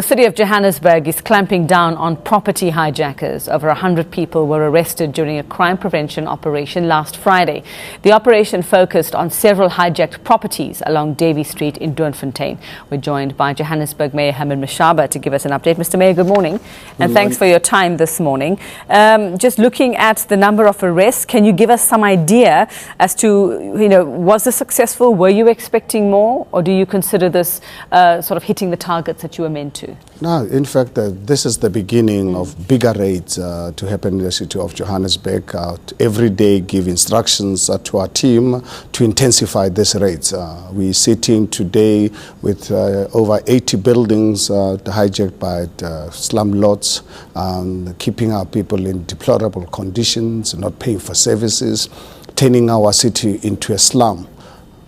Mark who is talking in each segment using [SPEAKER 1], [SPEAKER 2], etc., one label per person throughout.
[SPEAKER 1] The City of Johannesburg is clamping down on property hijackers. Over 100 people were arrested during a crime prevention operation last Friday. The operation focused on several hijacked properties along Davies Street in Doornfontein. We're joined by Johannesburg Mayor Herman Mashaba to give us an update. Mr. Mayor, good morning, and thanks for your time this morning. Just looking at the number of arrests, can you give us some idea as to, was this successful? Were you expecting more, or do you consider this sort of hitting the targets that you were meant to?
[SPEAKER 2] No, in fact, this is the beginning of bigger raids to happen in the City of Johannesburg. Every day give instructions to our team to intensify these raids. We're sitting today with over 80 buildings hijacked by slum lots, keeping our people in deplorable conditions, not paying for services, turning our city into a slum.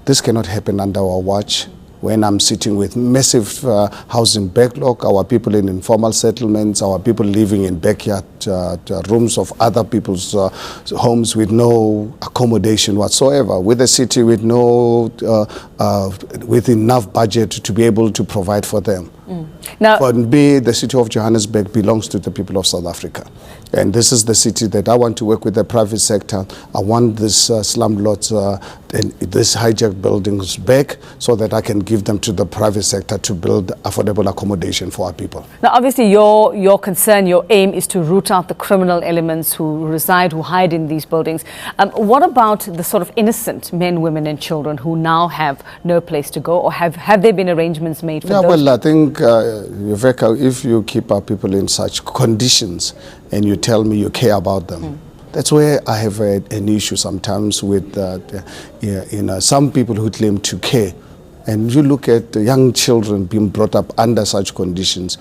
[SPEAKER 2] This cannot happen under our watch. When I'm sitting with massive housing backlog, our people in informal settlements, our people living in backyard rooms of other people's homes with no accommodation whatsoever, with a city with with enough budget to be able to provide for them. Now, for me, the City of Johannesburg belongs to the people of South Africa. And this is the city that I want to work with the private sector. I want this slum lots and these hijacked buildings back so that I can give them to the private sector to build affordable accommodation for our people.
[SPEAKER 1] Now, obviously, your concern, your aim is to root out the criminal elements who reside, who hide in these buildings. What about the sort of innocent men, women and children who now have no place to go, or have there been arrangements made for those?
[SPEAKER 2] Well, I think, Viveka, if you keep our people in such conditions and you tell me you care about them, that's where I have an issue sometimes with some people who claim to care. And you look at young children being brought up under such conditions.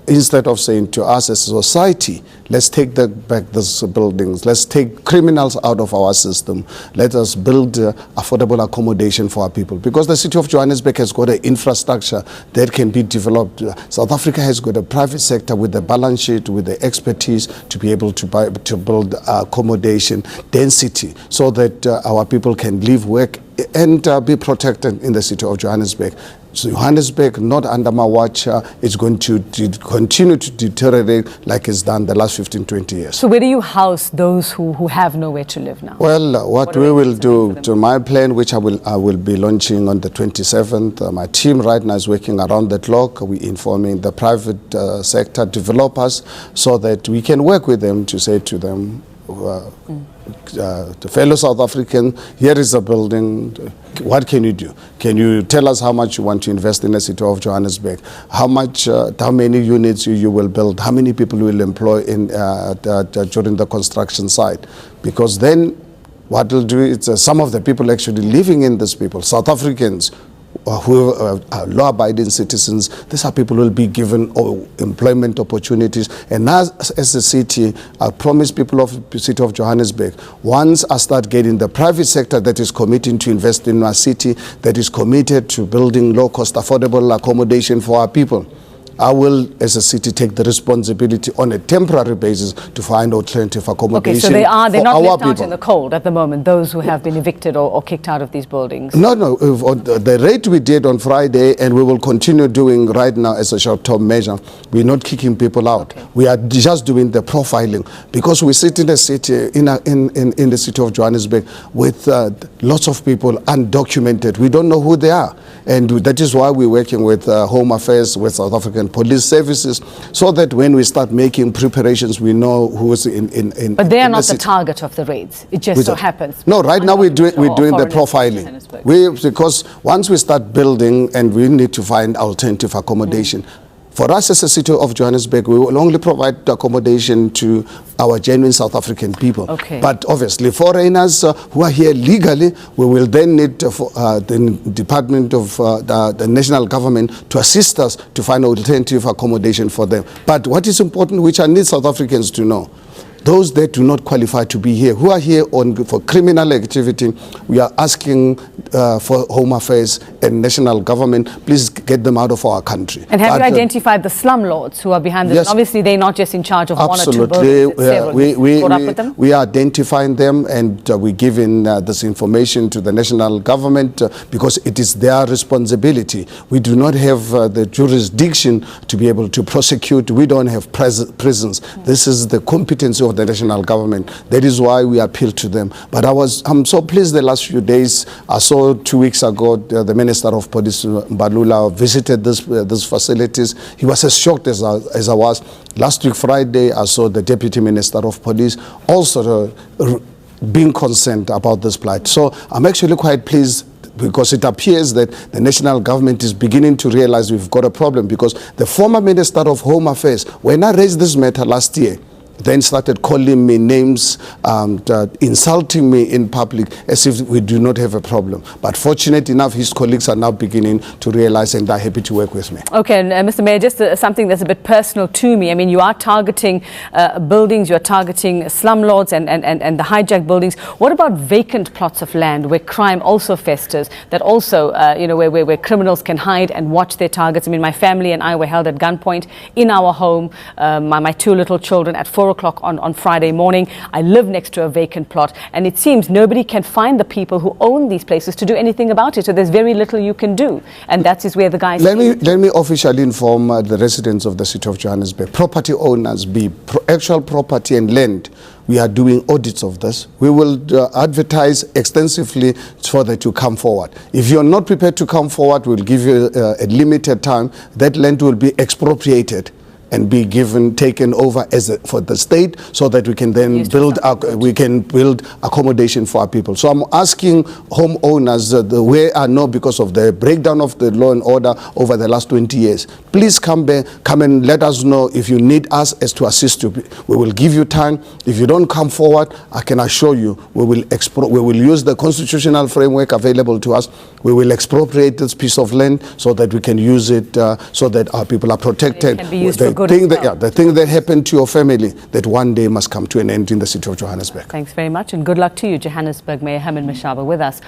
[SPEAKER 2] Instead of saying to us as a society, let's take back these buildings, let's take criminals out of our system, let us build affordable accommodation for our people. Because the City of Johannesburg has got an infrastructure that can be developed. South Africa has got a private sector with the balance sheet, with the expertise to be able to build accommodation density so that our people can live, work and be protected in the City of Johannesburg. So Johannesburg, not under my watch, is going to continue to deteriorate like it's done the last 15, 20 years.
[SPEAKER 1] So where do you house those who have nowhere to live now?
[SPEAKER 2] Well, what we will do, to my plan, which I will be launching on the 27th, my team right now is working around the clock. We're informing the private sector developers so that we can work with them to say to them, the fellow South African, here is a building, what can you do? Can you tell us how much you want to invest in the City of Johannesburg? How many units you will build? How many people you will employ during the construction site? Because then what will do is some of the people actually living in these people, South Africans, who are law-abiding citizens, these are people who will be given employment opportunities. And as a city, I promise people of the City of Johannesburg, once I start getting the private sector that is committing to invest in our city, that is committed to building low-cost, affordable accommodation for our people, I will, as a city, take the responsibility on a temporary basis to find alternative accommodation.
[SPEAKER 1] Okay, so they're not left out in the cold at the moment, those who have been evicted or kicked out of these buildings?
[SPEAKER 2] No. The rate we did on Friday, and we will continue doing right now as a short-term measure, we're not kicking people out. Okay. We are just doing the profiling, because we sit in the city, in the City of Johannesburg, with lots of people undocumented. We don't know who they are. And that is why we're working with Home Affairs, with South African Police Services, so that when we start making preparations, we know who is in.
[SPEAKER 1] But they are not the target of the raids. It just so happens.
[SPEAKER 2] No, right now we're doing the profiling. Because once we start building, and we need to find alternative accommodation. For us as a City of Johannesburg, we will only provide accommodation to our genuine South African people.
[SPEAKER 1] Okay.
[SPEAKER 2] But obviously, foreigners who are here legally, we will then need the Department of the national government to assist us to find alternative accommodation for them. But what is important, which I need South Africans to know, those that do not qualify to be here, who are here for criminal activity, we are asking for Home Affairs and national government, please get them out of our country.
[SPEAKER 1] And have you identified the slumlords who are behind this?
[SPEAKER 2] Yes.
[SPEAKER 1] Obviously, they're not just in charge of
[SPEAKER 2] absolutely.
[SPEAKER 1] 1 or 2 buildings.
[SPEAKER 2] We are identifying them, and we're giving this information to the national government because it is their responsibility. We do not have the jurisdiction to be able to prosecute. We don't have prisons. This is the competence of the national government. That is why we appeal to them. But I'm so pleased the last few days. I saw 2 weeks ago the Minister of Police, Mbalula, visited these facilities. He was as shocked as I was. Last week, Friday, I saw the Deputy Minister of Police also being concerned about this plight. So I'm actually quite pleased, because it appears that the national government is beginning to realize we've got a problem, because the former Minister of Home Affairs, when I raised this matter last year, then started calling me names, insulting me in public as if we do not have a problem. But fortunate enough, his colleagues are now beginning to realize, and they're happy to work with me. Okay,
[SPEAKER 1] and Mr. Mayor, just something that's a bit personal to me. I mean, you are targeting buildings, you are targeting slumlords and the hijacked buildings. What about vacant plots of land where crime also festers, that also, where criminals can hide and watch their targets? I mean, my family and I were held at gunpoint in our home, my 2 little children at 4 o'clock on Friday morning. I live next to a vacant plot, and it seems nobody can find the people who own these places to do anything about it. So there's very little you can do, and that is where the guys. Let
[SPEAKER 2] me officially inform the residents of the City of Johannesburg, property owners, actual property and land. We are doing audits of this. We will advertise extensively for that to come forward. If you're not prepared to come forward, we'll give you a limited time. That land will be expropriated and be taken over for the state, so that we can then build accommodation for our people. So I'm asking homeowners, where I know because of the breakdown of the law and order over the last 20 years, please come and let us know if you need us as to assist you. We will give you time. If you don't come forward, I can assure you we will use the constitutional framework available to us. We will expropriate this piece of land so that we can use it, so that our people are protected.
[SPEAKER 1] It can be used for good.
[SPEAKER 2] The thing that happened to your family, that one day must come to an end in the City of Johannesburg.
[SPEAKER 1] Thanks very much, and good luck to you, Johannesburg Mayor Herman Mashaba, with us.